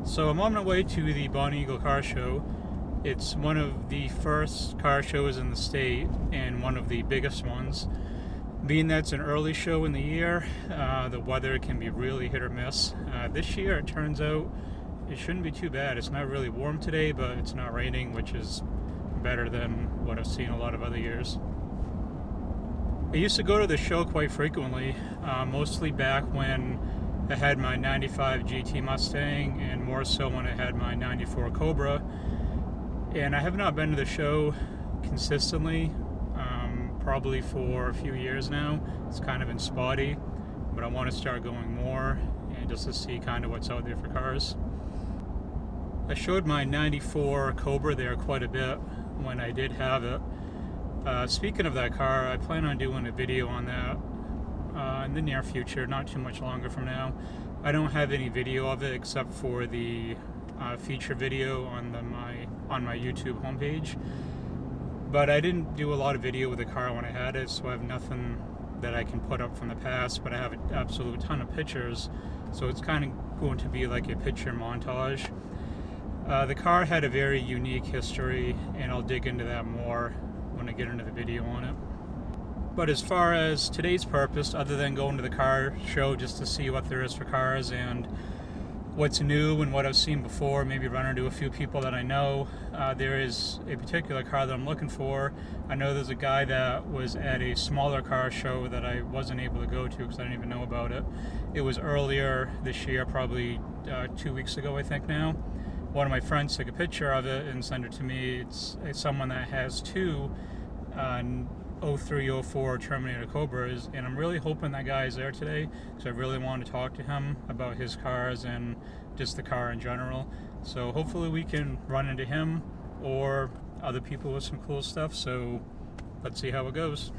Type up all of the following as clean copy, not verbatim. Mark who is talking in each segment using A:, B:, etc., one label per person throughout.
A: So I'm on my way to the Bonny Car Show. It's one of the first car shows in the state and one of the biggest ones. Being that it's an early show in the year, the weather can be really hit or miss. This year, it turns out it shouldn't be too bad. It's not really warm today, but it's not raining, which is better than what I've seen a lot of other years. I used to go to the show quite frequently, mostly back when I had my 95 GT Mustang and more so when I had my 94 Cobra. And I have not been to the show consistently, probably for a few years now. It's kind of been spotty, but I want to start going more and just to see kind of what's out there for cars. I showed my 94 Cobra there quite a bit when I did have it. Speaking of that car, I plan on doing a video on that in the near future, not too much longer from now. I don't have any video of it except for the feature video on my YouTube homepage. But I didn't do a lot of video with the car when I had it, so I have nothing that I can put up from the past, but I have an absolute ton of pictures, so it's kind of going to be like a picture montage. The car had a very unique history, and I'll dig into that more when I get into the video on it. But as far as today's purpose, other than going to the car show just to see what there is for cars and what's new and what I've seen before, maybe run into a few people that I know, there is a particular car that I'm looking for. I know there's a guy that was at a smaller car show that I wasn't able to go to because I didn't even know about it. It was earlier this year, probably 2 weeks ago, I think now. One of my friends took a picture of it and sent it to me. It's someone that has two 03, 04 Terminator Cobras, and I'm really hoping that guy is there today because I really want to talk to him about his cars and just the car in general. So hopefully we can run into him or other people with some cool stuff. So let's see how it goes.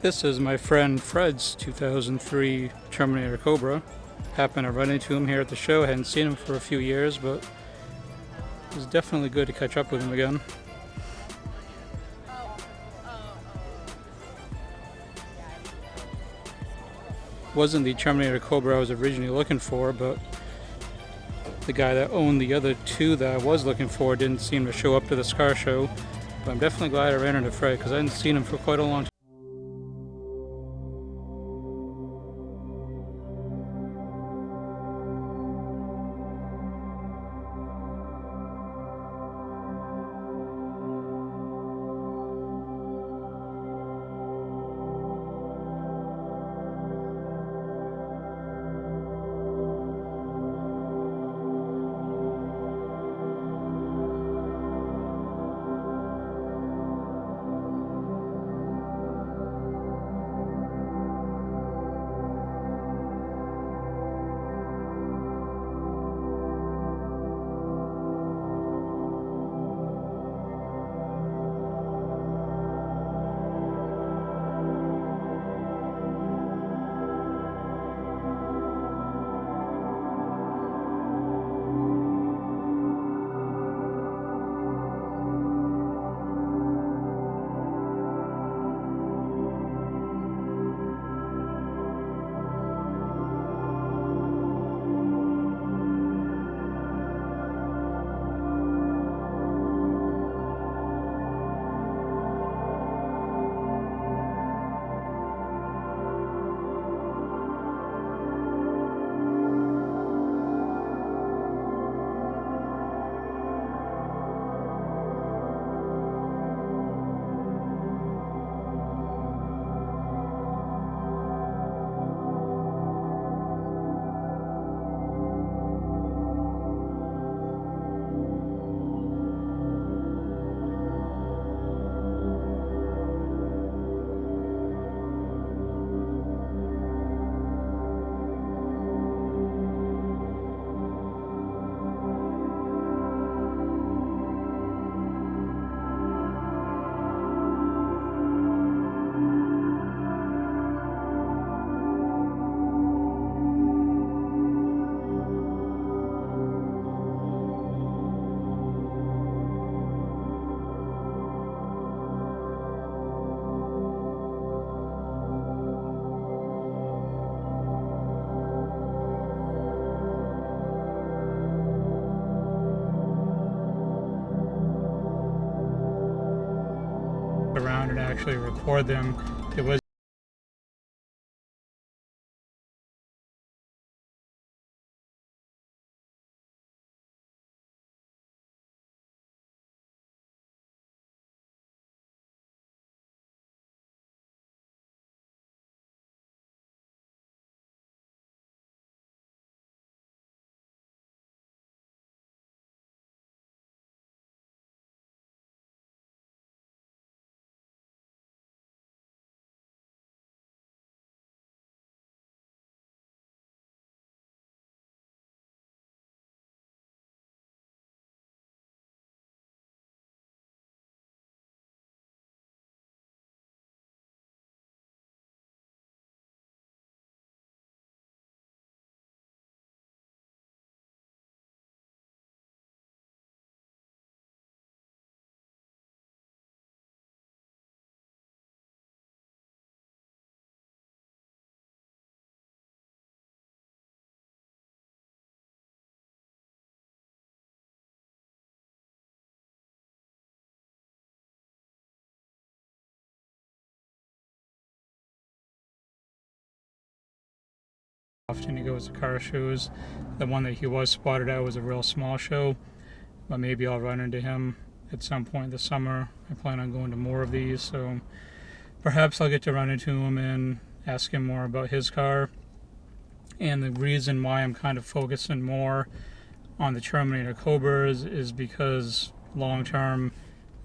A: This is my friend Fred's 2003 Terminator Cobra. Happened to run into him here at the show. Hadn't seen him for a few years, but it was definitely good to catch up with him again. Wasn't the Terminator Cobra I was originally looking for, but the guy that owned the other two that I was looking for didn't seem to show up to this car show. But I'm definitely glad I ran into Fred because I hadn't seen him for quite a long time. Around and actually record them. It was often he goes to car shows. The one that he was spotted at was a real small show, but maybe I'll run into him at some point this summer. I plan on going to more of these, so perhaps I'll get to run into him and ask him more about his car. And the reason why I'm kind of focusing more on the Terminator Cobras is because long term,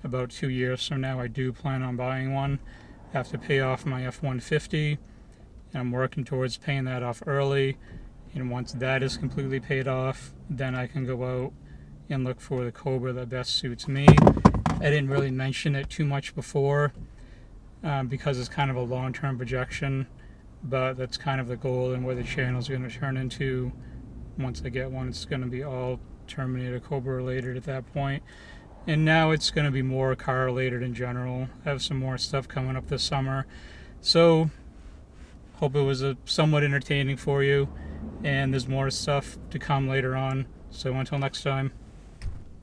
A: about 2 years from now, I do plan on buying one. I have to pay off my F-150, and I'm working towards paying that off early. And once that is completely paid off, then I can go out and look for the Cobra that best suits me. I didn't really mention it too much before. because it's kind of a long-term projection, but that's kind of the goal and where the channel is going to turn into. Once I get one, it's going to be all Terminator Cobra related at that point. And now it's going to be more car related in general. I have some more stuff coming up this summer. So, hope it was somewhat entertaining for you. And there's more stuff to come later on. So until next time.